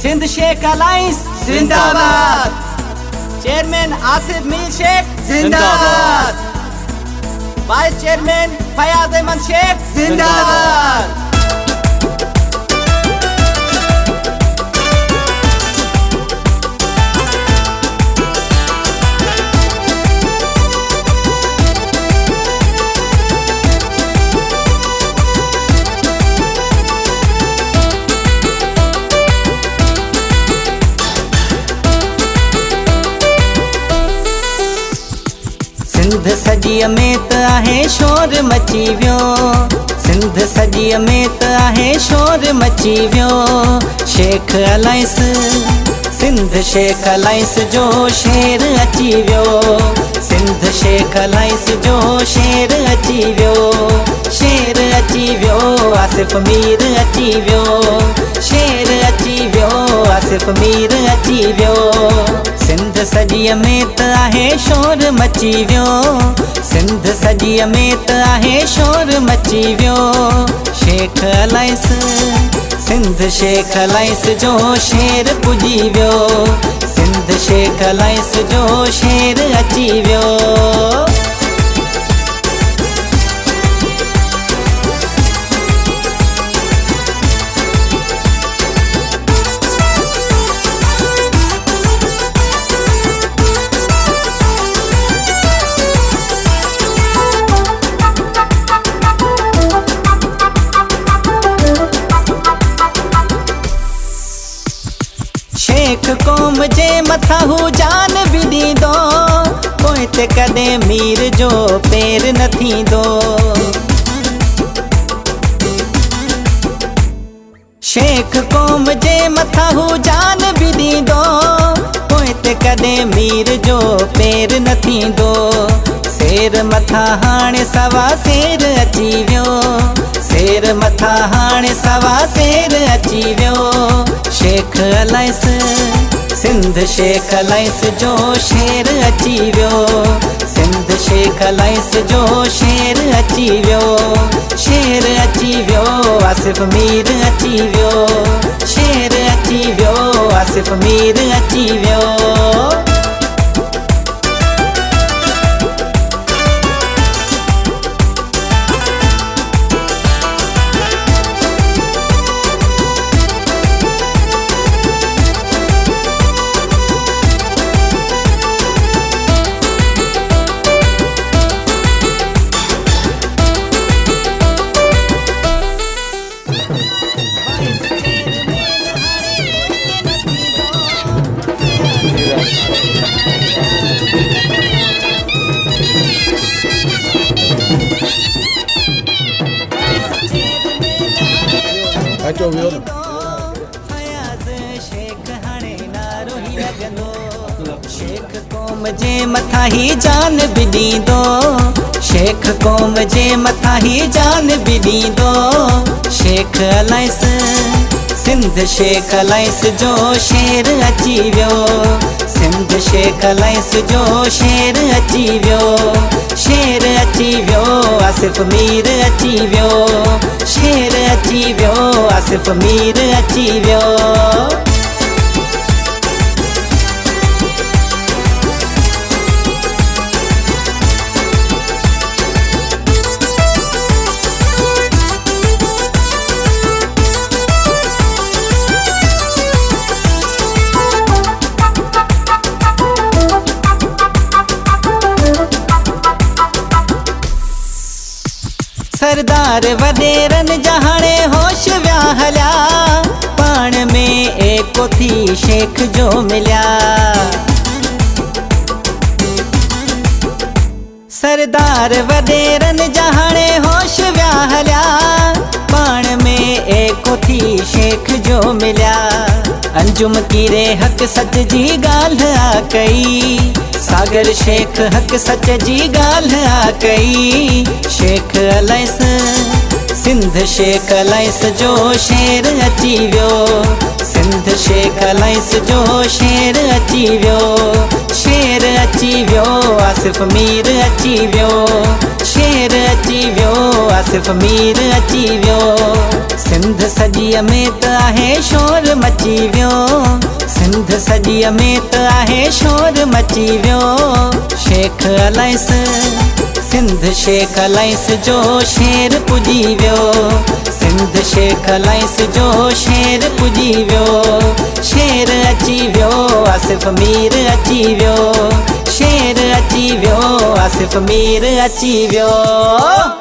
Sindh Sheikh alliance जिंदाबाद। Chairman Asif Mir Sheikh जिंदाबाद। Wise chairman Fayaz Ahmad Sheikh जिंदाबाद। सिंध सॼीअ में त आहे शोर मची वियो, सिंध सॼीअ में त आहे शोर मची वियो। शेख अलायंस सिंध शेख अलायंस जो शेर अची वियो, सिंध शेख अलायंस जो शेर अची वियो। शेर अची वियो आसिफ मीर अची वियो, शेर अची वियो आसिफ मीर अची वियो। सिंध सॼीअ में त आहे शोर मची वियो, सिंध सॼीअ में त आहे शोर मची वियो। शेख अलायंस सिंध शेख अलायंस जो शेर पुॼी वियो, सिंध शेख अलायंस जो शेर अची वियो। शेख क़ौम जे मथां हू जान बि ॾींदो, पोइ ते कॾहिं मीर जो पेर न थींदो। शेख क़ौम जे मथां हू जान बि ॾींदो, पोइ ते कॾहिं मीर जो पेर न थींदो। शेर मथां हाणे सवा शेर अची वियो, शेर मथां हाणे सवा शेर अची वियो। शेख अलायंस सिंध शेख अलायंस जो शेर अची वियो, सिंध शेख अलायंस जो शेर अची वियो। शेर अची वियो आसिफ मीर अची वियो, शेर अची वियो आसिफ मीर अची वियो। शेख क़ौम जे मथां ही जान बि ॾींदो, शेख क़ौम जे मथां ही जान बि ॾींदो। शेख अलायंस सिंध शेख अलायंस जो शेर अची वियो, सिंध शेख अलायंस जो शेर अची वियो। शेर अची वियो आसिफ मीर अची वियो, शेर अची वियो आसिफ मीर अची वियो। सरदार वॾेरन जा हाणे होश विया हलिया, पाण में एको थी शेख जो मिलिया। सरदार वॾेरन जा हाणे होश विया हलिया, पाण में एको थी शेख जो मिलिया। अंजुम कीरे हक़ सच जी ॻाल्हि आ कई, सागर शेख हक़ सच जी ॻाल्हि आ कई। शेख अलायंस सिंध शेख अलायंस जो शेर अची वियो, सिंध शेख अलायंस जो शेर अची वियो। शेर अची वियो आसिफ मीर अची वियो, शेर अची वियो आसिफ मीर अची वियो। सिंध सॼीअ में त आहे शोर मची वियो। सिंध सॼीअ में त आहे शोर मची वियो। शेख अलाइस सिंध शेख अलाइस जो शेर पुॼी वियो। सिंध शेख अलाइस जो शेर पुॼी वियो। शेर अची वियो आसिफ मीर अची वियो। शेर अची वियो आसिफ मीर अची वियो।